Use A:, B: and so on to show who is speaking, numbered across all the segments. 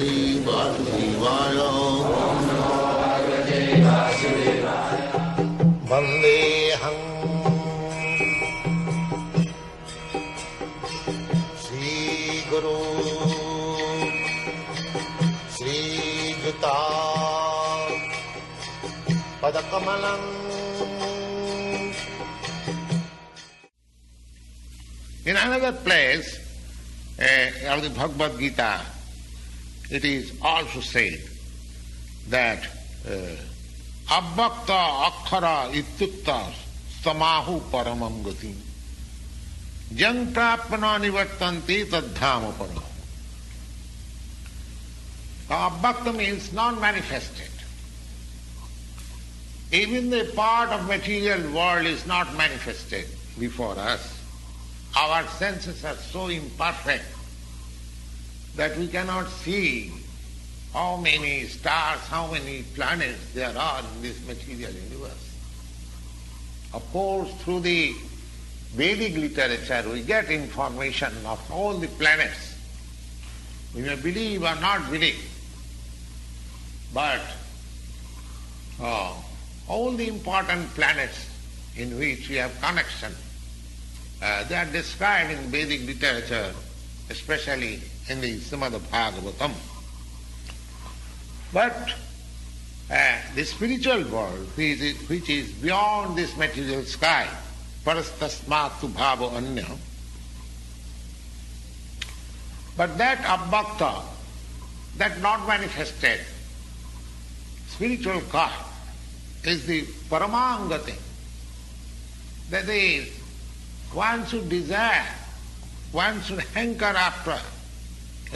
A: Bhagavate Vasudevaya. Vandeham Sri Guru Sri Juta Padakamalam. In another place of the Bhagavad-gita, it is also said that Abbakta Akkhara Ityukta Samahu Paramam Gati Jang Prapana Nivartanti Tadhama Param. Abbakta means non-manifested. Even the part of material world is not manifested before us. Our senses are so imperfect that we cannot see how many stars, how many planets there are in this material universe. Of course, through the Vedic literature we get information of all the planets. We may believe or not believe, but all the important planets in which we have connection, they are described in Vedic literature, especially in the Srimad Bhagavatam. But the spiritual world, which is beyond this material sky, parastasmatu bhavo anya, but that abbakta, that not manifested spiritual God is the paramangati. That is, one should desire, one should hanker after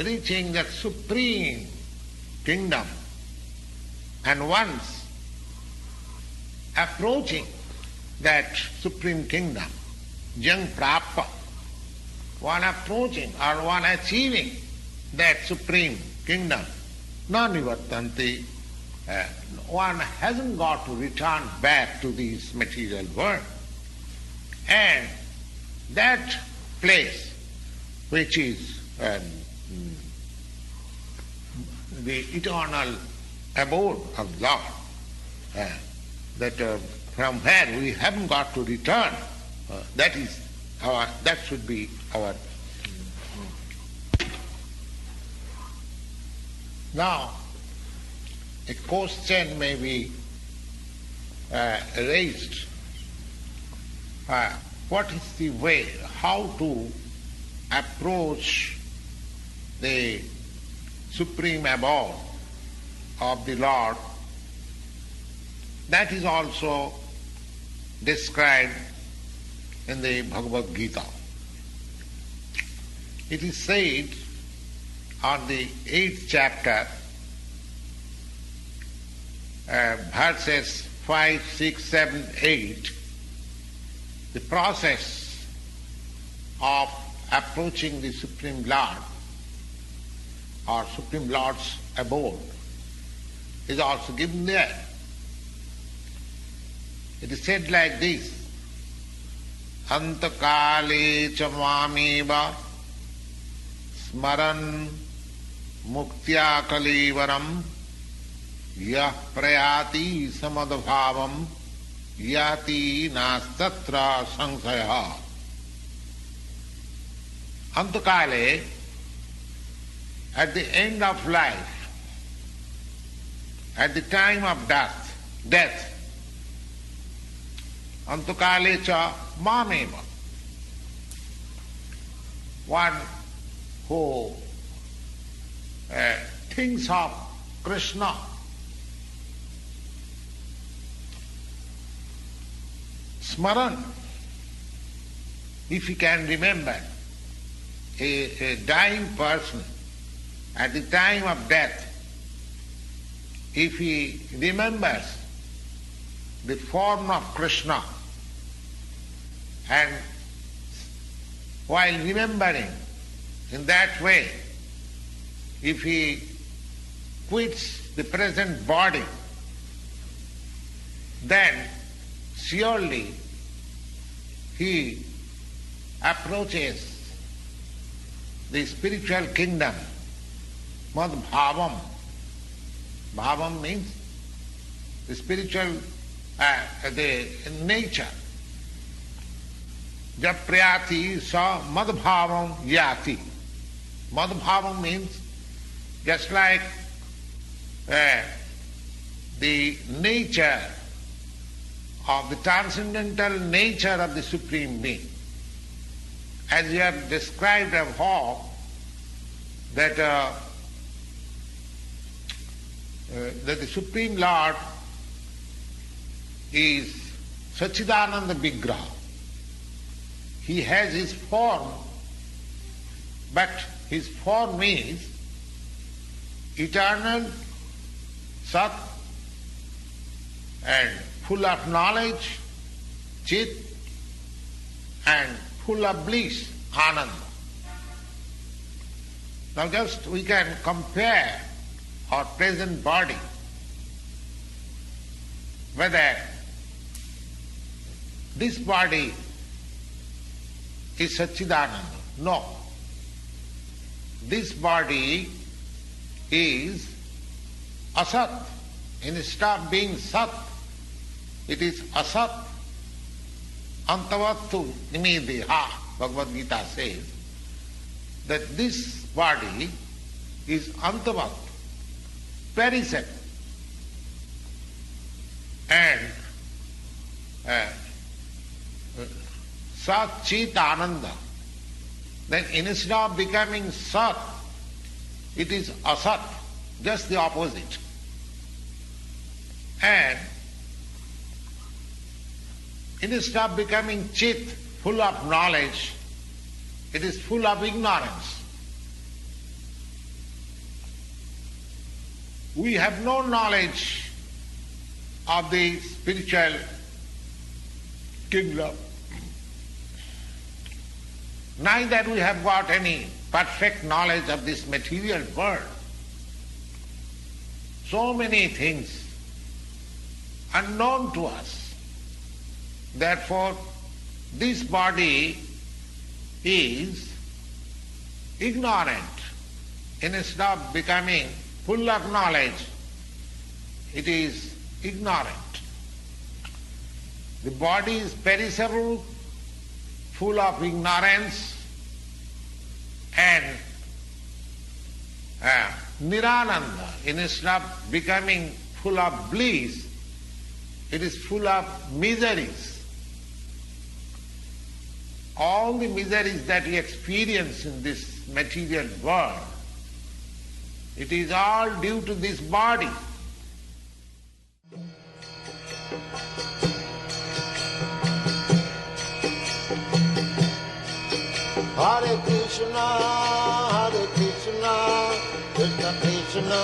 A: reaching that supreme kingdom, and once approaching that supreme kingdom, jang prapta, one approaching or one achieving that supreme kingdom, non-nivartanti, one hasn't got to return back to this material world. And that place, which is the eternal abode of Lord, that from where we haven't got to return, that should be our. Now, a question may be raised. What is the way, how to approach the supreme abode of the Lord? That is also described in the Bhagavad-gita. It is said on the 8th chapter, verses 5, 6, 7, 8, the process of approaching the Supreme Lord or Supreme Lord's abode is also given there. It is said like this: Antakale chamameva smaran muktya kalevaram yah prayati samadbhavam yati nastatra sangsaya. Antakale, at the end of life, at the time of death, Antakale cha mameva, one who thinks of Krishna, smaran, if he can remember a dying person at the time of death, if he remembers the form of Krishna, and while remembering in that way, if he quits the present body, then surely he approaches the spiritual kingdom Mad bhavam. Bhavam means the spiritual, the nature. Jab prayati sa mad bhavam yati. Mad bhavam means just like the nature of the transcendental nature of the Supreme Being. As you have described above, that the Supreme Lord is Satchidananda Vigraha. He has his form, but his form is eternal, Sat, and full of knowledge, Chit, and full of bliss, Ananda. Now just we can compare our present body, whether this body is Satchidananda. No. This body is Asat. Instead of being Sat, it is Asat. Antavattu Vanimedia, Bhagavad-gita says that this body is Antavat, perishable. And Sat Chit Ananda. Then instead of becoming Sat, it is Asat, just the opposite. And instead of becoming Chit, full of knowledge, it is full of ignorance. We have no knowledge of the spiritual kingdom. Neither we have got any perfect knowledge of this material world. So many things unknown to us. Therefore, this body is ignorant. Instead of becoming full of knowledge, it is ignorant. The body is perishable, full of ignorance, and nirananda. Instead of becoming full of bliss, it is full of miseries. All the miseries that we experience in this material world, it is all due to this body.
B: Hare Krishna, Krishna Krishna,